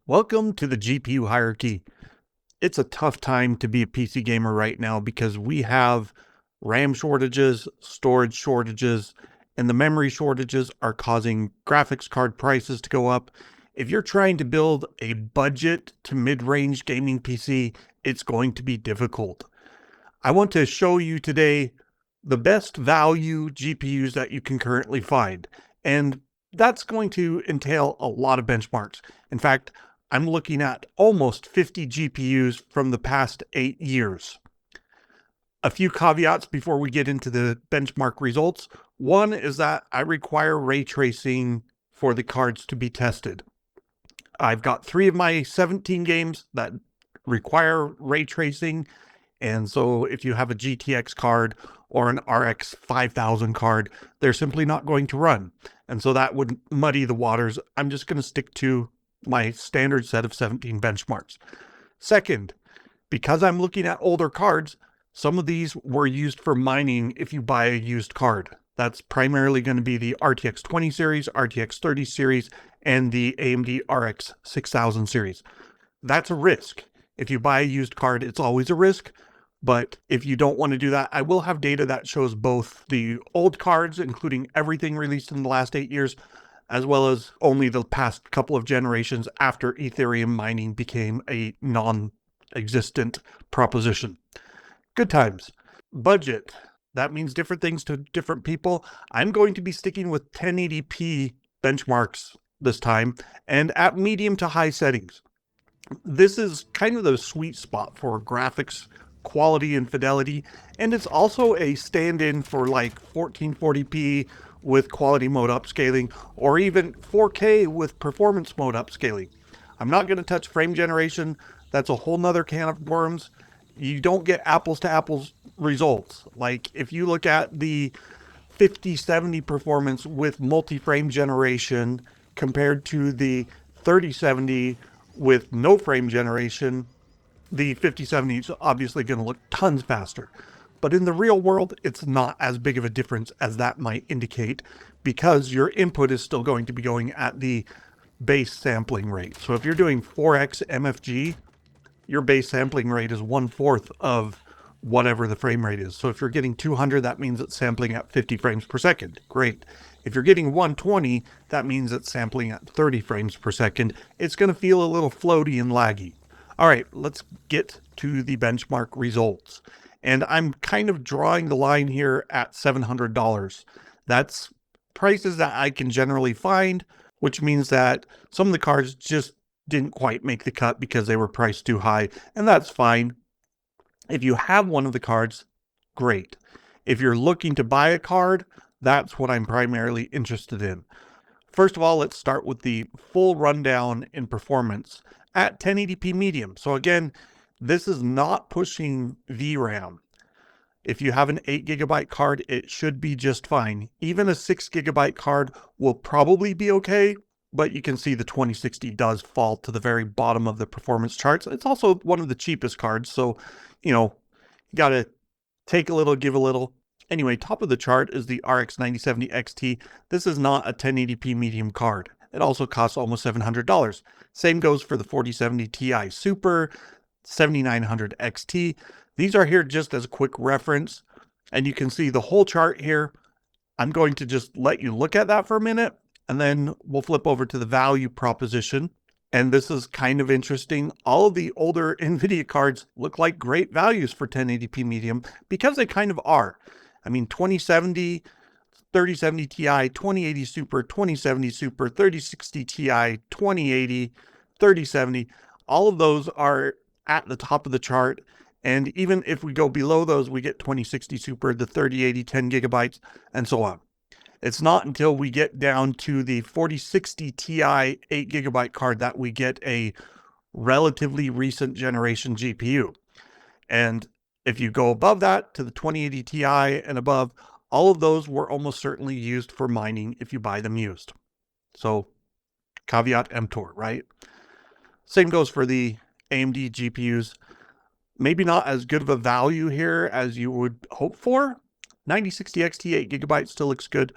Welcome to the GPU hierarchy. It's a tough time to be a PC gamer right now because we have RAM shortages, storage shortages, and the memory shortages are causing graphics card prices to go up. If you're trying to build a budget to mid-range gaming PC, it's going to be difficult. I want to show you today the best value GPUs that you can currently find. And that's going to entail a lot of benchmarks. In fact, I'm looking at almost 50 GPUs from the past 8 years. A few caveats before we get into the benchmark results. One is that I require ray tracing for the cards to be tested. I've got 3 of my 17 games that require ray tracing. And so if you have a GTX card or an RX 5000 card, they're simply not going to run. And so that would muddy the waters. I'm just going to stick to my standard set of 17 benchmarks. Second, because I'm looking at older cards, some of these were used for mining if you buy a used card. That's primarily going to be the RTX 20 series, RTX 30 series, and the AMD RX 6000 series. That's a risk. If you buy a used card, it's always a risk. But if you don't want to do that, I will have data that shows both the old cards, including everything released in the last 8 years, as well as only the past couple of generations after Ethereum mining became a non-existent proposition. Good times. Budget. That means different things to different people. I'm going to be sticking with 1080p benchmarks this time and at medium to high settings. This is kind of the sweet spot for graphics quality and fidelity, and it's also a stand-in for like 1440p with quality mode upscaling, or even 4K with performance mode upscaling. I'm not going to touch frame generation. That's a whole nother can of worms. You don't get apples to apples results. Like if you look at the 5070 performance with multi-frame generation compared to the 3070 with no frame generation, the 5070 is obviously going to look tons faster. But in the real world, it's not as big of a difference as that might indicate, because your input is still going to be going at the base sampling rate. So if you're doing 4x MFG, your base sampling rate is 1/4 of whatever the frame rate is. So if you're getting 200, that means it's sampling at 50 frames per second. Great. If you're getting 120, that means it's sampling at 30 frames per second. It's going to feel a little floaty and laggy. All right, let's get to the benchmark results. And I'm kind of drawing the line here at $700. That's prices that I can generally find, which means that some of the cards just didn't quite make the cut because they were priced too high, and that's fine. If you have one of the cards, great. If you're looking to buy a card, that's what I'm primarily interested in. First of all, let's start with the full rundown in performance at 1080p medium. So again, this is not pushing VRAM. If you have an 8GB card, it should be just fine. Even a 6GB card will probably be okay, but you can see the 2060 does fall to the very bottom of the performance charts. It's also one of the cheapest cards, so, you gotta take a little, give a little. Anyway, top of the chart is the RX 9070 XT. This is not a 1080p medium card. It also costs almost $700. Same goes for the 4070 Ti Super, 7900 XT. These are here just as a quick reference, and you can see the whole chart here. I'm going to just let you look at that for a minute, and then we'll flip over to the value proposition. And this is kind of interesting. All of the older NVIDIA cards look like great values for 1080p medium because they kind of are. I mean, 2070, 3070 Ti, 2080 Super, 2070 Super, 3060 Ti, 2080, 3070, all of those are at the top of the chart. And even if we go below those, we get 2060 Super, the 3080, 10 gigabytes, and so on. It's not until we get down to the 4060 Ti 8GB card that we get a relatively recent generation GPU. And if you go above that to the 2080 Ti and above, all of those were almost certainly used for mining if you buy them used. So caveat emptor, right? Same goes for the AMD GPUs. Maybe not as good of a value here as you would hope for. 9060 XT 8GB still looks good,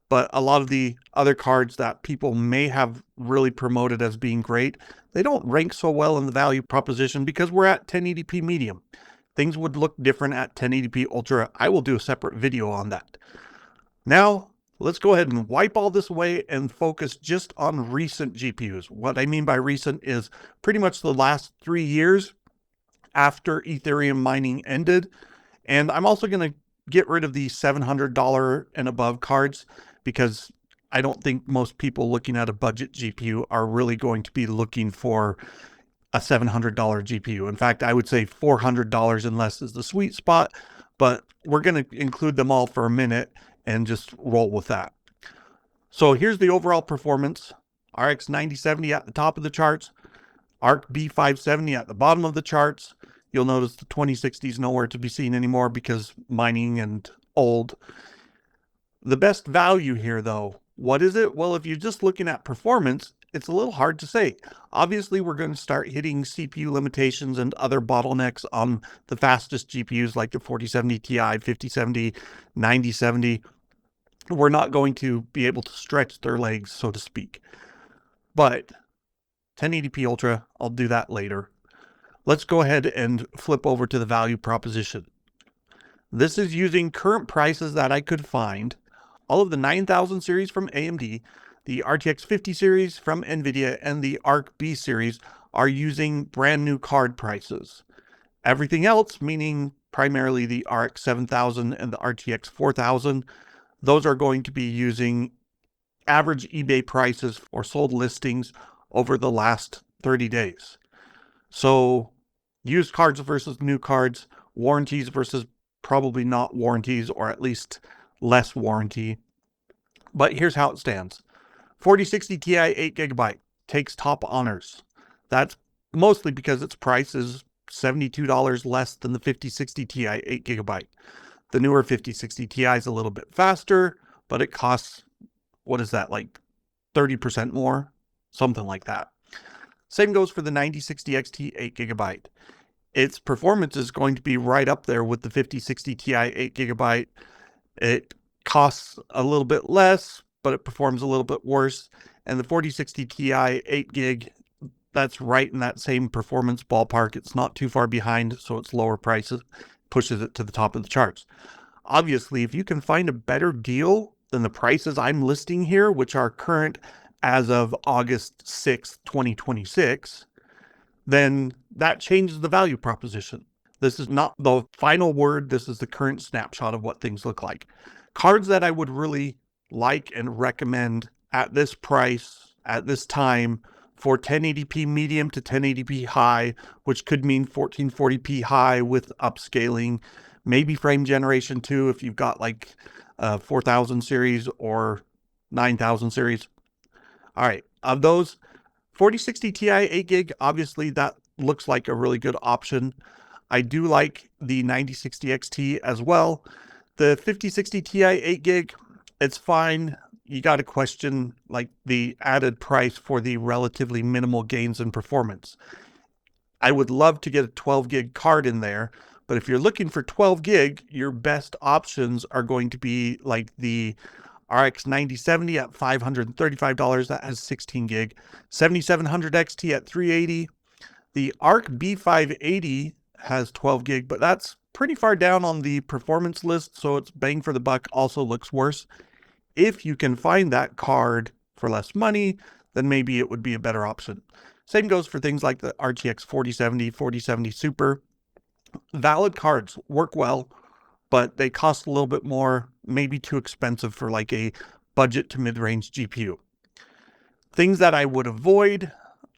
but a lot of the other cards that people may have really promoted as being great, they don't rank so well in the value proposition because we're at 1080p medium. Things would look different at 1080p ultra. I will do a separate video on that. Now, let's go ahead and wipe all this away and focus just on recent GPUs. What I mean by recent is pretty much the last 3 years after Ethereum mining ended. And I'm also going to get rid of the $700 and above cards because I don't think most people looking at a budget GPU are really going to be looking for a $700 GPU. In fact, I would say $400 and less is the sweet spot, but we're going to include them all for a minute and just roll with that. So here's the overall performance. RX 9070 at the top of the charts, ARC B570 at the bottom of the charts. You'll notice the 2060 is nowhere to be seen anymore because mining and old. The best value here though, what is it? Well, if you're just looking at performance, it's a little hard to say. Obviously, we're going to start hitting CPU limitations and other bottlenecks on the fastest GPUs like the 4070 Ti, 5070, 9070. We're not going to be able to stretch their legs, so to speak. But 1080p Ultra, I'll do that later. Let's go ahead and flip over to the value proposition. This is using current prices that I could find. All of the 9000 series from AMD, the RTX 50 series from NVIDIA, and the ARC B series are using brand new card prices. Everything else, meaning primarily the RX 7000 and the RTX 4000, those are going to be using average eBay prices or sold listings over the last 30 days. So used cards versus new cards, warranties versus probably not warranties, or at least less warranty. But here's how it stands. 4060 Ti 8GB takes top honors. That's mostly because its price is $72 less than the 5060 Ti 8GB. The newer 5060 Ti is a little bit faster, but it costs, what is that, like 30% more? Something like that. Same goes for the 9060 XT 8GB. Its performance is going to be right up there with the 5060 Ti 8GB. It costs a little bit less, but it performs a little bit worse. And the 4060 Ti 8GB, that's right in that same performance ballpark. It's not too far behind, so its lower prices pushes it to the top of the charts. Obviously, if you can find a better deal than the prices I'm listing here, which are current as of August 6th, 2026, then that changes the value proposition. This is not the final word. This is the current snapshot of what things look like. Cards that I would really like and recommend at this price, at this time, for 1080p medium to 1080p high, which could mean 1440p high with upscaling, maybe frame generation 2 if you've got like 4000 series or 9000 series. All right, of those, 4060 Ti 8GB, obviously that looks like a really good option. I do like the 9060 XT as well. The 5060 Ti 8GB, it's fine. You got to question like the added price for the relatively minimal gains in performance. I would love to get a 12 gig card in there, but if you're looking for 12 gig, your best options are going to be like the RX 9070 at $535, that has 16 gig, 7700 XT at $380. The ARC B580 has 12 gig, but that's pretty far down on the performance list, so its bang for the buck also looks worse. If you can find that card for less money, then maybe it would be a better option. Same goes for things like the RTX 4070, 4070 Super. Valid cards work well, but they cost a little bit more, maybe too expensive for like a budget to mid-range GPU. Things that I would avoid,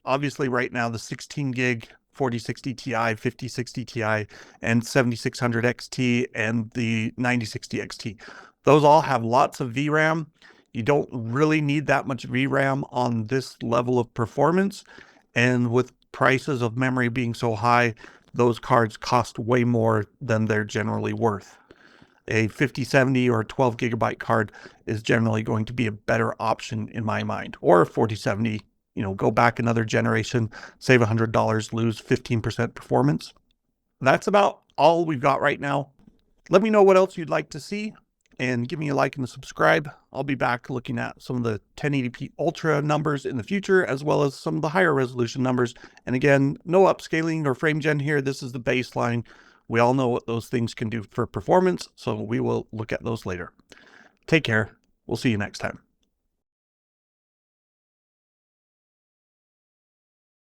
obviously right now the 16 gig 4060 Ti, 5060 Ti, and 7600 XT and the 9060 XT. Those all have lots of VRAM. You don't really need that much VRAM on this level of performance. And with prices of memory being so high, those cards cost way more than they're generally worth. A 5070 or 12 gigabyte card is generally going to be a better option in my mind. Or a 4070, go back another generation, save $100, lose 15% performance. That's about all we've got right now. Let me know what else you'd like to see. and give me a like and a subscribe. I'll be back looking at some of the 1080p Ultra numbers in the future, as well as some of the higher resolution numbers. And again, no upscaling or frame gen here. This is the baseline. We all know what those things can do for performance, so we will look at those later. Take care. We'll see you next time.